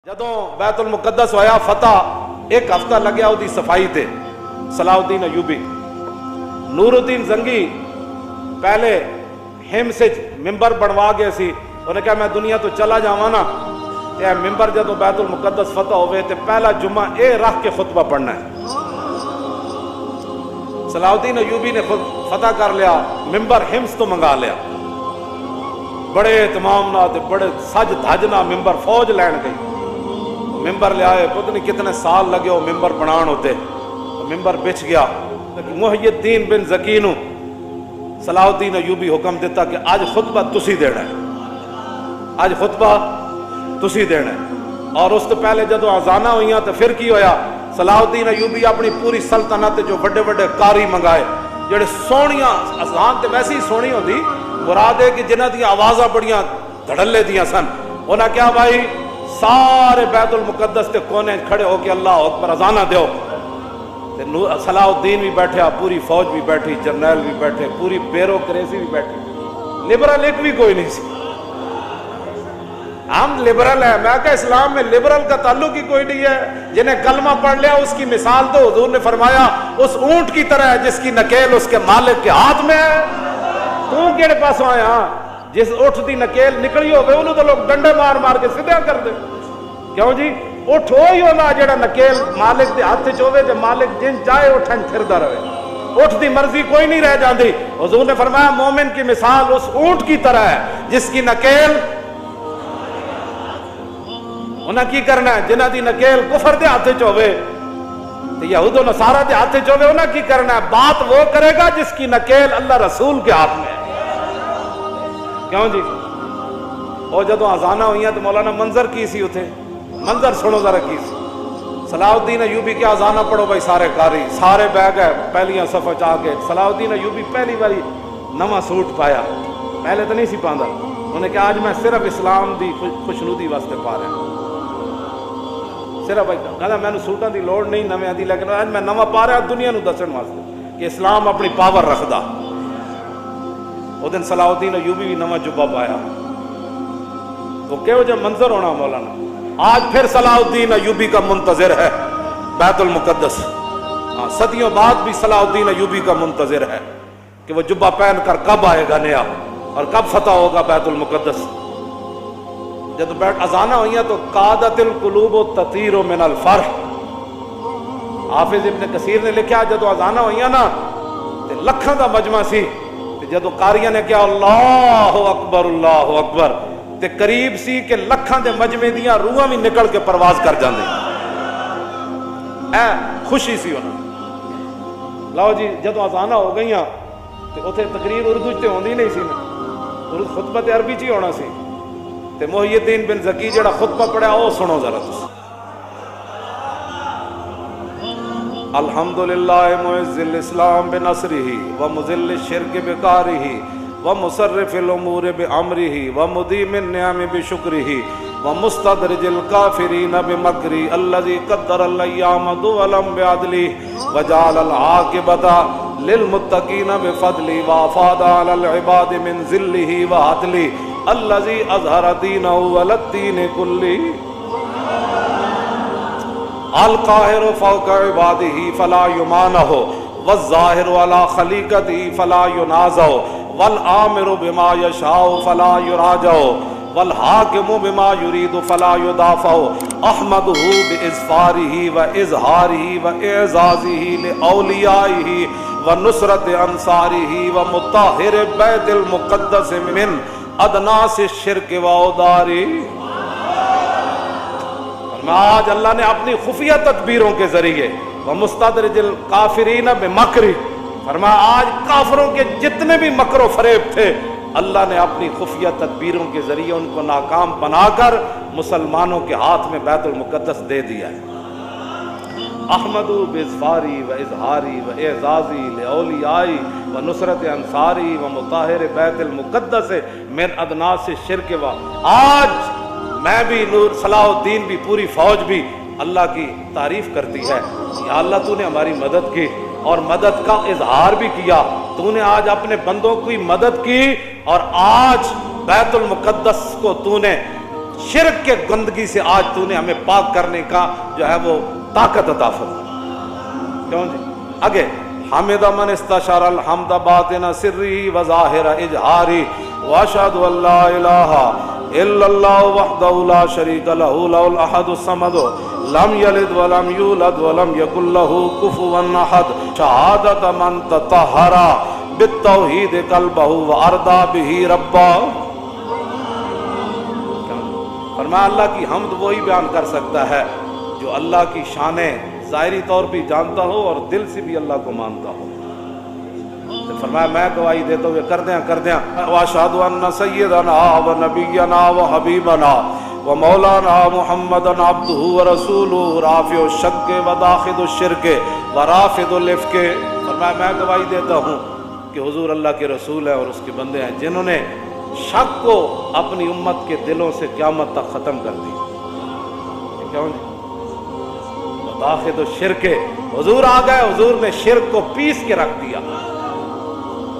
جدوں بیت المقدس ہویا فتح ایک ہفتہ لگیا دی صفائی تے صلاح الدین ایوبی نور الدین زنگی پہلے ہم سے ممبر بنوا گئے سی انہوں نے کہا میں دنیا تو چلا جاواں نا اے ممبر جدوں بیت المقدس فتح ہوئے تے پہلا جمعہ اے رکھ کے خطبہ پڑھنا ہے۔ صلاح الدین ایوبی نے فتح کر لیا، ممبر ہمس تو منگا لیا، بڑے اہتمام نہ بڑے سج دھج نہ ممبر فوج لین گئی، ممبر لے آئے، پتہ نہیں کتنے سال لگے وہ ممبر بنان ہوتے، ممبر بچ گیا۔ محی الدین بن زکی نو صلاح الدین ایوبی حکم دیتا کہ آج خطبہ تسی دینا ہے، آج خطبہ تسی دینا ہے۔ اور اس تو پہلے جدو آزانہ ہوئیاں تو پھر کی ہویا، صلاح الدین ایوبی اپنی پوری سلطنت جو بڑے بڑے قاری منگائے جڑے سونیاں، اذان تے ویسی ہی سونی ہوندی، مراد ہے کہ جنہ دی آوازاں بڑیاں دھڑلے دیاں سن، انہاں کیا بھائی سارے بیت المقدس تے کونے کھڑے ہو کے اللہ اکبر اذانہ دیو۔ صلاح الدین بھی بیٹھا، پوری فوج بھی بیٹھی، جرنیل بھی بیٹھے، پوری بیوروکریسی بھی بیٹھی، لبرل ایک بھی کوئی نہیں سی۔ ہم لبرل ہیں، میں کہا اسلام میں لبرل کا تعلق ہی کوئی نہیں ہے۔ جنہیں کلمہ پڑھ لیا اس کی مثال تو حضور نے فرمایا اس اونٹ کی طرح ہے جس کی نکیل اس کے مالک کے ہاتھ میں ہے۔ تو کیڑے پاس آیا جس اٹھ دی نکیل نکلی ہوگی انہوں تو لوگ ڈنڈے مار مار کے سدھا کر دے، کیوں جی اٹھ ہوئی ہونا جڑا نکیل مالک دے ہاتھ چوے تے مالک جن چاہے اٹھن پھردا رہے، اٹھ دی مرضی کوئی نہیں رہ جاندی۔ حضور نے فرمایا مومن کی مثال اس اونٹ کی طرح ہے جس کی نکیل انہاں کی کرنا ہے، جنہ دی نکیل کفر دے ہاتھ چوے تے یہود و نصارہ دے ہاتھ چوے انہاں کی کرنا ہے، بات وہ کرے گا جس کی نکیل اللہ رسول کے ہاتھ میں ہے۔ کیوں جی اور جدوں آزانہ ہوئیاں تو مولانا منظر کی سی اتھے، منظر سنو ذرا کی سی۔ صلاح الدین ایوبی کے آزانہ پڑھو بھائی سارے قاری، سارے بہ گئے پہلیاں صفحہ چاہ کے۔ صلاح الدین ایوبی پہلی باری نواں سوٹ پایا، پہلے تو نہیں سی پاندا، انہوں نے کہا آج میں صرف اسلام دی خوشنودی واسطے پا رہا ہوں، صرف کہنا میں نے سوٹاں دی لوڑ نہیں نویں دی، لیکن آج میں نواں پا رہا دنیا نو دسن واسطے کہ اسلام اپنی پاور رکھدا۔ وہ دن صلاح الدین ایوبی بھی نواں جبہ پایا، وہ کہو جو منظر ہونا مولانا۔ آج پھر صلاح الدین ایوبی کا منتظر ہے بیت المقدس، صدیوں بعد بھی صلاح الدین ایوبی کا منتظر ہے کہ وہ جبہ پہن کر کب آئے گا نیا اور کب فتح ہوگا بیت المقدس۔ جب بیٹھ اذانہ ہوئیاں تو قادت القلوب تطیر من الفرح، حافظ ابن کثیر نے لکھا جدو اذانہ ہوئیاں نا لکھاں دا مجمع سی، جدو قاریاں نے کہا اللہ اکبر تے قریب سی کہ لکھاں دے مجمع دیاں روحاں بھی نکل کے پرواز کر جاندے، اے خوشی سی انہاں۔ لاؤ جی جدو اذانہ ہو گئیاں تے اتھے تقریر اردو تے ہوندی نہیں سی نا، خطبہ تے عربی چ ہونا سی، تے محی الدین بن زکی جڑا خطبہ پڑھا او سنو ذرا تس۔ الحمدللہ معز الاسلام بنصرہ ومذل الشرک بقارہ ومصرف الامور بامرہ ومدیم النعم بشکرہ ومستدرج الکافرین بمکرہ الذی قدر الایام دولا بعدلہ وجعل العاقبۃ للمتقین بفضلہ وافاض علی العباد من ذلہ وعدلہ الذی اظہر دینہ علی الدین کلہ القاہر فوق عبادہ فلا یمانہ والظاہر علی خلیقتہ فلا ینازع والآمر بما یشاء فلا یراجع والحاکم بما یرید فلا یدافع احمدہ باظفارہ واظہارہ واعزازہ لاولیائہ ونصرت انصارہ ومطہر بیت المقدس من ادناس الشرک واودارہ۔ آج اللہ نے اپنی خفیہ تدبیروں کے ذریعے ومستدرج الکافرین بمکرہ، فرمایا آج کافروں کے جتنے بھی مکر و فریب تھے اللہ نے اپنی خفیہ تدبیروں کے ذریعے ان کو ناکام بنا کر مسلمانوں کے ہاتھ میں بیت المقدس دے دیا ہے۔ احمد باظفاری و اظہاری و اعزازی لاولیائی و نصرت انصاری و مطہر بیت المقدس من ادناس الشرک و۔ آج میں بھی نور صلاح الدین بھی پوری فوج بھی اللہ کی تعریف کرتی ہے، یا اللہ تو نے ہماری مدد کی اور مدد کا اظہار بھی کیا، تو نے آج اپنے بندوں کی مدد کی اور آج بیت المقدس کو تو نے شرک کے گندگی سے آج تو نے ہمیں پاک کرنے کا جو ہے وہ طاقت عطا فرما. کیوں جی آگے حمد من استشار الحمد باطن سری و ظاہر اجہاری واشهد ان لا الہ الا اللہ وحدہ لا شریک لہ لہ الاحد الصمد لم یلد ولم یولد ولم یکن لہ کفوا احد شہادت من تطہر بالتوحید قلبہ وارضى بہ ربا. فرمایا اللہ کی حمد وہی بیان کر سکتا ہے جو اللہ کی شانیں ظاہری طور بھی جانتا ہو اور دل سے بھی اللہ کو مانتا ہو. تو فرمایا میں گواہی دیتا ہوئے کر دیں واشهد ان سیدنا و نبینا و حبیبنا و مولانا محمدًا عبدہ و رسولہ رافع الشک و داخل الشرک و رافض الافک. فرمایا میں گواہی دیتا ہوں کہ حضور اللہ کے رسول ہیں اور اس کے بندے ہیں جنہوں نے شک کو اپنی امت کے دلوں سے قیامت تک ختم کر دی. کیوں نہیں داخل الشرک، حضور آ گئے، حضور نے شرک کو پیس کے رکھ دیا،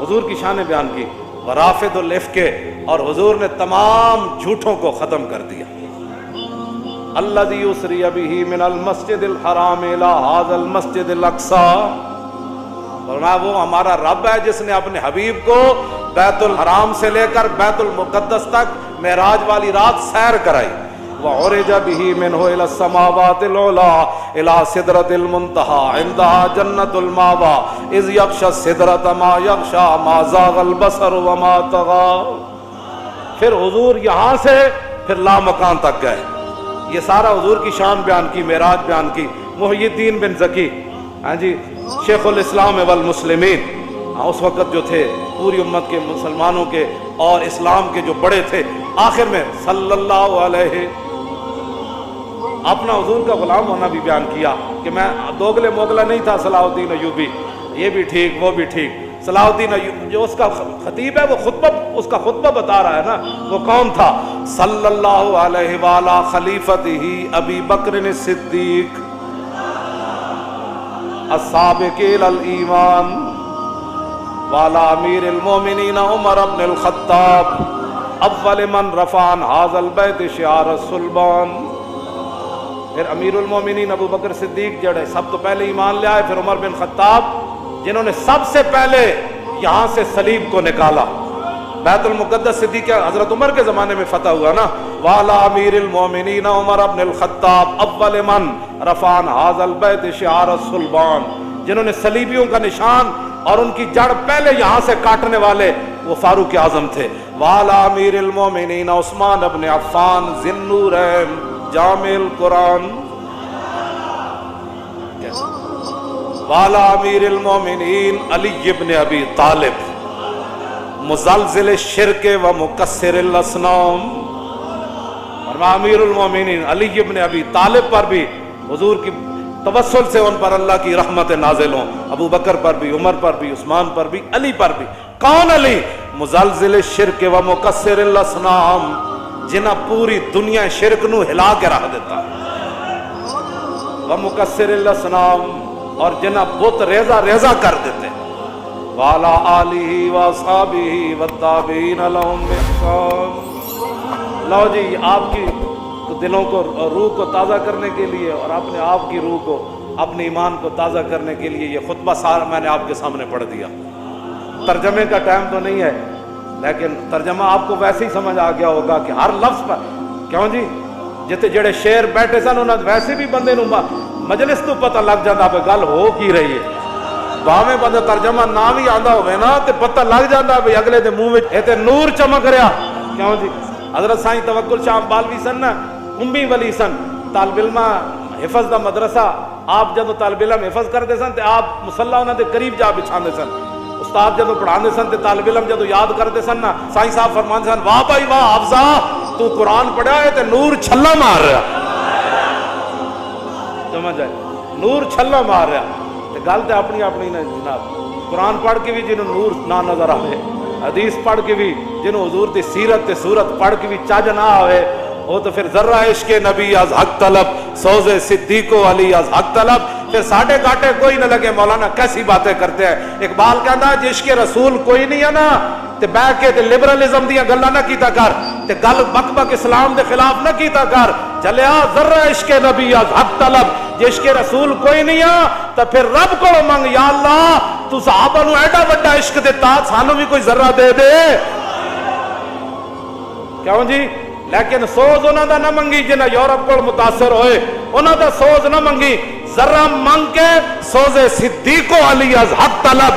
حضور کی شان بیان کی. ورافض الافک، اور حضور نے تمام جھوٹوں کو ختم کر دیا. الذی یسری بہ من المسجد الحرام الی ھذا المسجد الاقصی. فرمایا وہ ہمارا رب ہے جس نے اپنے حبیب کو بیت الحرام سے لے کر بیت المقدس تک معراج والی رات سیر کرائی. وعرج به منه الى السماوات العلى الى سدرة المنتهى عندها جنة المأوى اذ يغشى السدرة ما يغشى ما زاغ البصر وما طغى. پھر حضور یہاں سے پھر لامکان تک گئے. یہ سارا حضور کی شان بیان کی، معراج بیان کی. محی الدین بن زکی ہاں جی شیخ الاسلام والمسلمین اس وقت جو تھے پوری امت کے مسلمانوں کے اور اسلام کے جو بڑے تھے، آخر میں صلی اللہ علیہ اپنا حضور کا غلام ہونا بھی بیان کیا کہ میں دوگلے موگلا نہیں تھا. صلاح الدین ایوبی یہ بھی ٹھیک وہ بھی ٹھیک. صلاح الدین ایوبی جو اس کا خطیب ہے وہ اس کا خطبہ بتا رہا ہے نا، وہ کون تھا؟ صلی اللہ علیہ وآلہ خلیفتہ ابی بکر الصدیق السابق الی الایمان وعلی امیر المومنین عمر بن الخطاب اول من رفع عن ھذا البیت شعار الصلبان. پھر امیر المومنین ابو بکر صدیق جڑے سب تو پہلے ایمان لے آئے، پھر عمر بن خطاب جنہوں نے سب سے پہلے یہاں سے صلیب کو نکالا. بیت المقدس صدیق حضرت عمر کے زمانے میں فتح ہوا نا. وعلی امیر المومنین عمر بن الخطاب اول من رفع عن ھذا البیت شعار الصلبان، جنہوں نے صلیبیوں کا نشان اور ان کی جڑ پہلے یہاں سے کاٹنے والے وہ فاروق اعظم تھے. وعلی امیر المومنین عثمان بن عفان ذی النورین جامع القرآن. وعلی امیر المومنین علی بن ابی طالب مزلزل الشرک و مکسر الاصنام. اور امیر المومنین علی بن ابی طالب پر بھی حضور کی توسل سے ان پر اللہ کی رحمت نازل ہوں. ابو بکر پر بھی، عمر پر بھی، عثمان پر بھی، علی پر بھی. کون علی؟ مزلزل الشرک و مکسر الاصنام، جنہ پوری دنیا شرک نو ہلا کے رکھ دیتا و مکسر الاصنام، اور جنہ بت ریزہ ریزہ کر دیتے. وعلی آلہ واصحابہ والتابعین لہم بإحسان. لو جی آپ کی دلوں کو، روح کو تازہ کرنے کے لیے اور اپنے آپ کی روح کو، اپنے ایمان کو تازہ کرنے کے لیے یہ خطبہ سارا میں نے آپ کے سامنے پڑھ دیا. ترجمے کا ٹائم تو نہیں ہے، لیکن ترجمہ آپ کو ویسے ہی سمجھ آ گیا ہوگا کہ ہر لفظ پر کیوں جی جتے جڑے شیر بیٹھے سن انہاں ویسے بھی بندے نوں مجلس تو پتہ لگ جاتا پہ گل ہو کی رہی ہے. باویں بندہ ترجمہ نہ بھی آندا ہوئے نا تے پتہ لگ جاتا بھی اگلے دے منہ وچ اے تے نور چمک رہا. کیوں جی حضرت سائیں توکل شاہ بالوی سن نا، امی ولی سن، طالب علم حفظ دا مدرسہ. آپ جدو طالب علم حفظ کرتے سن تے آپ مصلی انہاں دے قریب جا بچھاندے سن. استاد جدو پڑھاندے سن تے طالب علم جدو یاد کرتے سن نا، سائیں صاحب فرماندے سن واہ بھائی واہ حافظہ تو قرآن پڑھا ہے تے نور چھلا مار رہا. سمجھ آئے؟ نور چھلا مار رہا. تے گل تے اپنی اپنی نے جناب. قرآن پڑھ کے بھی جنہوں نور نہ نظر آئے، حدیث پڑھ کے بھی جنہوں حضور دی سیرت تے صورت پڑھ کے بھی چج نہ آئے، وہ تو پھر ذرہ عشق نبی از حق طلب، سوز صدیق و علی از حق طلب. پھر ساڑھے گاٹے کوئی نہ لگے مولانا کیسی باتیں کرتے ہیں. اقبال کہتا ہے جس کے رسول کوئی نہیں ہے نا تے بیٹھ کے تے لبرلزم دیاں گلاں نہ کیتا کر. تے گل بک بک اسلام دے خلاف نہ کیتا کر. چلیا ذرہ عشق نبی از حق طلب, جے عشق رسول کوئی نہیں آ تو پھر رب کو منگ, یا اللہ تو صحابہ نو ایڈا وڈا عشق دیتا, سانو بھی کوئی ذرہ دے دے. کیوں جی؟ لیکن سوز انہاں دا نہ منگی جنہ یورپ کو متاثر ہوئے, انہاں دا سوز نہ منگی, ذرہ منگ کے سوز صدیق و علی از حق طلب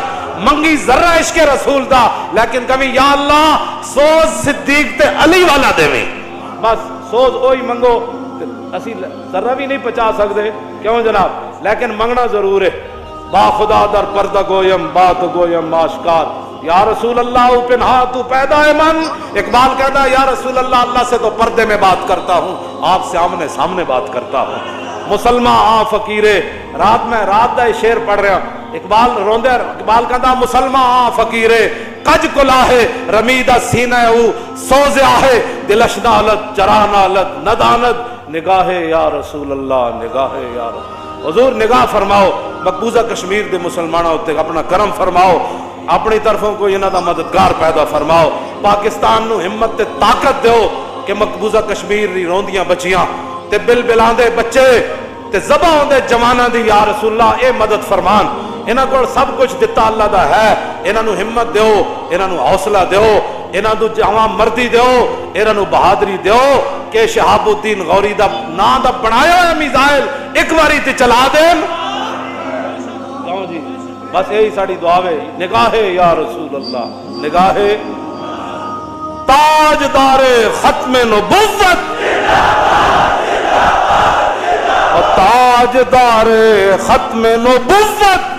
منگی, ذرہ عشق رسول دا, لیکن کبھی یا اللہ سوز صدیق تے علی والا دے میں, بس سوز اوہی منگو. اسی ذرہ بھی نہیں پچا سکتے, کیوں جناب؟ لیکن منگنا ضرور ہے. با خدا در پردہ گویم بات گویم آشکار, یا رسول اللہ پنہا تو پیدا ہے من. اقبال کہتا ہے یا رسول اللہ, اللہ سے تو پردے میں بات کرتا ہوں, آپ سے آمنے سامنے بات کرتا ہوں. مسلمان آ فقیرے, رات میں رات دا شعر پڑھ رہا ہوں, اقبال روندے, اقبال کہتا مسلمان آ فقیرے کج کلاہے رمیدہ سینہ او سوزے آہے دلش نالت چرا نالت ندانت نگاہ یا رسول اللہ نگاہ یا رسول. حضور نگاہ فرماؤ مقبوضہ کشمیر دے مسلمانوں تے اپنا کرم فرماؤ, اپنی طرفوں کو انہاں دا مددگار پیدا فرماؤ. پاکستان نو ہمت تے طاقت دیو کہ مقبوضہ کشمیر دی روندیاں بچیاں تے بل بلاندے بچے تے ذبح ہوندے جواناں دی یا رسول اللہ اے مدد فرمان. انہاں کو سب کچھ دتا اللہ دا ہے, انہاں نو ہمت دیو, انہاں نو حوصلہ دیو, انہاں نو جواں مردی دیو, انہاں نو بہادری دیو کہ شہاب الدین غوری دا نا دا بنایا ہے میزائل ایک باری تے چلا دین. کیوں جی؟ بس یہی ساری دعا ہے. نگاہ یا رسول اللہ, نگاہ تاجدار ختم نبوت اور تاجدار ختم نبوت